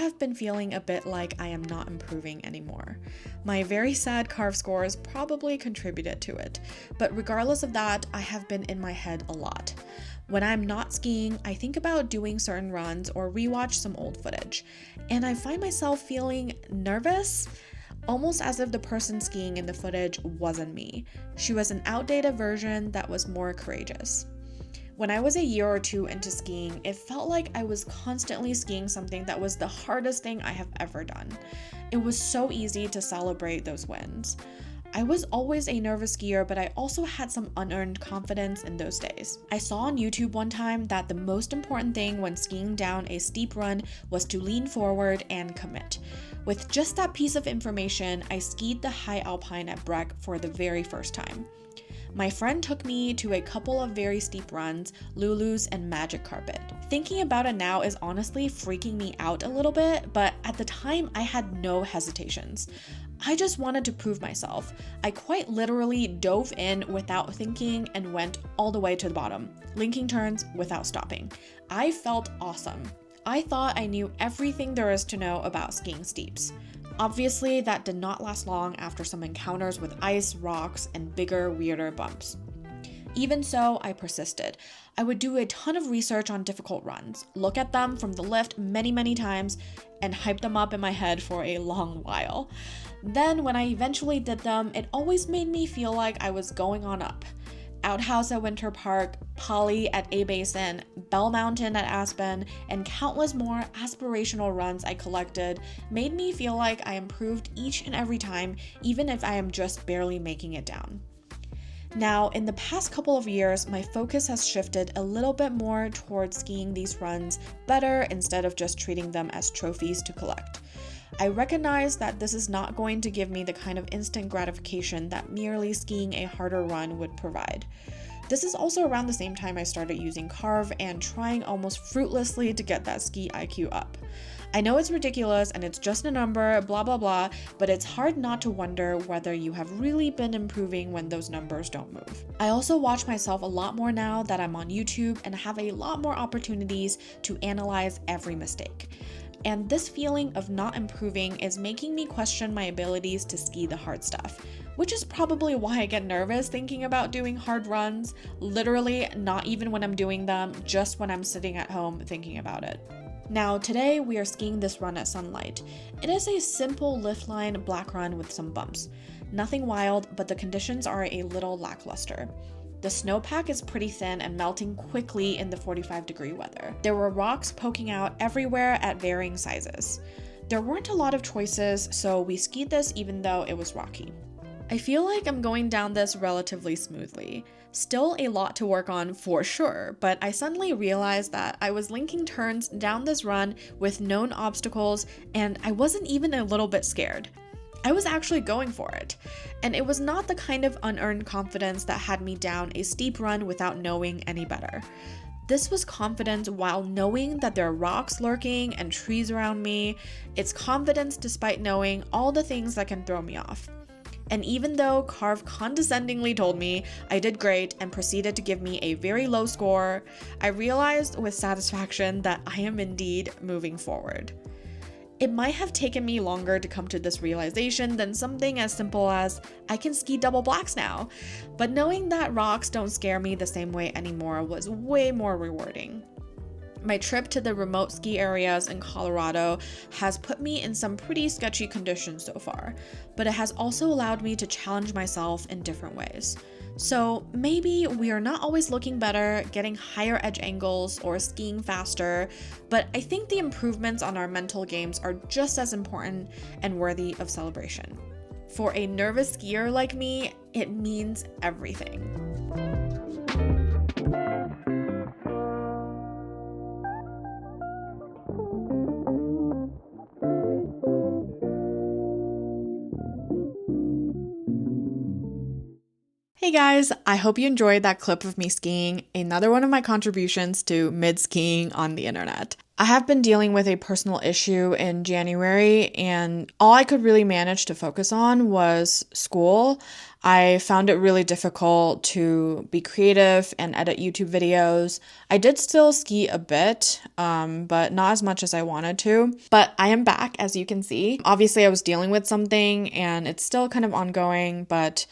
have been feeling a bit like I am not improving anymore. My very sad carve scores probably contributed to it, but regardless of that, I have been in my head a lot. When I'm not skiing, I think about doing certain runs or rewatch some old footage, and I find myself feeling nervous, almost as if the person skiing in the footage wasn't me. She was an outdated version that was more courageous. When I was a year or two into skiing, it felt like I was constantly skiing something that was the hardest thing I have ever done. It was so easy to celebrate those wins. I was always a nervous skier, but I also had some unearned confidence in those days. I saw on YouTube one time that the most important thing when skiing down a steep run was to lean forward and commit. With just that piece of information, I skied the high alpine at Breck for the very first time. My friend took me to a couple of very steep runs, Lulu's and Magic Carpet. Thinking about it now is honestly freaking me out a little bit, but at the time I had no hesitations. I just wanted to prove myself. I quite literally dove in without thinking and went all the way to the bottom, linking turns without stopping. I felt awesome. I thought I knew everything there is to know about skiing steeps. Obviously, that did not last long after some encounters with ice, rocks, and bigger, weirder bumps. Even so, I persisted. I would do a ton of research on difficult runs, look at them from the lift many times, and hype them up in my head for a long while. Then, when I eventually did them, it always made me feel like I was going on up. Outhouse at Winter Park, Poly at A Basin, Bell Mountain at Aspen, and countless more aspirational runs I collected made me feel like I improved each and every time, even if I am just barely making it down. Now, in the past couple of years, my focus has shifted a little bit more towards skiing these runs better instead of just treating them as trophies to collect. I recognize that this is not going to give me the kind of instant gratification that merely skiing a harder run would provide. This is also around the same time I started using Carve and trying almost fruitlessly to get that ski IQ up. I know it's ridiculous and it's just a number, blah blah blah, but it's hard not to wonder whether you have really been improving when those numbers don't move. I also watch myself a lot more now that I'm on YouTube and have a lot more opportunities to analyze every mistake. And this feeling of not improving is making me question my abilities to ski the hard stuff, which is probably why I get nervous thinking about doing hard runs, literally not even when I'm doing them, just when I'm sitting at home thinking about it. Now, today we are skiing this run at Sunlight. It is a simple lift line black run with some bumps. Nothing wild, but the conditions are a little lackluster. The snowpack is pretty thin and melting quickly in the 45-degree weather. There were rocks poking out everywhere at varying sizes. There weren't a lot of choices, so we skied this even though it was rocky. I feel like I'm going down this relatively smoothly. Still a lot to work on for sure, but I suddenly realized that I was linking turns down this run with known obstacles and I wasn't even a little bit scared. I was actually going for it, and it was not the kind of unearned confidence that had me down a steep run without knowing any better. This was confidence while knowing that there are rocks lurking and trees around me. It's confidence despite knowing all the things that can throw me off. And even though Carve condescendingly told me I did great and proceeded to give me a very low score, I realized with satisfaction that I am indeed moving forward. It might have taken me longer to come to this realization than something as simple as, I can ski double blacks now, but knowing that rocks don't scare me the same way anymore was way more rewarding. My trip to the remote ski areas in Colorado has put me in some pretty sketchy conditions so far, but it has also allowed me to challenge myself in different ways. So maybe we are not always looking better, getting higher edge angles, or skiing faster, but I think the improvements on our mental games are just as important and worthy of celebration. For a nervous skier like me, it means everything. Hey guys, I hope you enjoyed that clip of me skiing, another one of my contributions to mid-skiing on the internet. I have been dealing with a personal issue in January, and all I could really manage to focus on was school. I found it really difficult to be creative and edit YouTube videos. I did still ski a bit, but not as much as I wanted to. But I am back, as you can see. Obviously, I was dealing with something and it's still kind of ongoing, but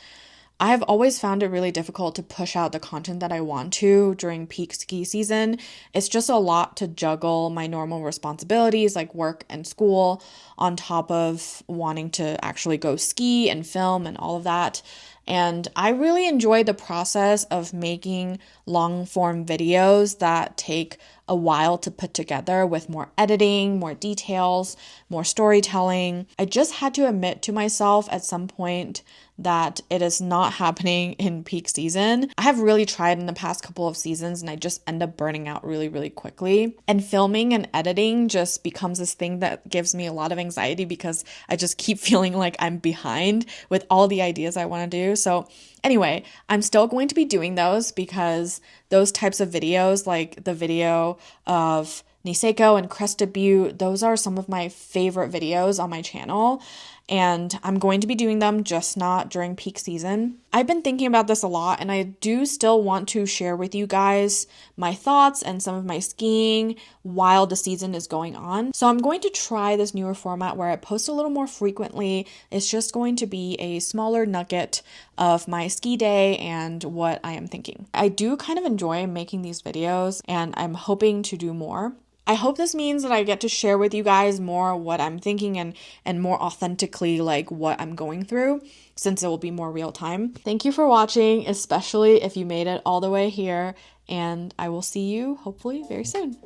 I have always found it really difficult to push out the content that I want to during peak ski season. It's just a lot to juggle my normal responsibilities like work and school on top of wanting to actually go ski and film and all of that. And I really enjoy the process of making long form videos that take a while to put together with more editing, more details, more storytelling. I just had to admit to myself at some point that it is not happening in peak season. I have really tried in the past couple of seasons and I just end up burning out really, really quickly. And filming and editing just becomes this thing that gives me a lot of anxiety because I just keep feeling like I'm behind with all the ideas I want to do. So anyway, I'm still going to be doing those because those types of videos, like the video of Niseko and Crested Butte, those are some of my favorite videos on my channel. And I'm going to be doing them, just not during peak season. I've been thinking about this a lot, and I do still want to share with you guys my thoughts and some of my skiing while the season is going on. So I'm going to try this newer format where I post a little more frequently. It's just going to be a smaller nugget of my ski day and what I am thinking. I do kind of enjoy making these videos, and I'm hoping to do more. I hope this means that I get to share with you guys more what I'm thinking and more authentically like what I'm going through, since it will be more real time. Thank you for watching, especially if you made it all the way here, and I will see you hopefully very soon.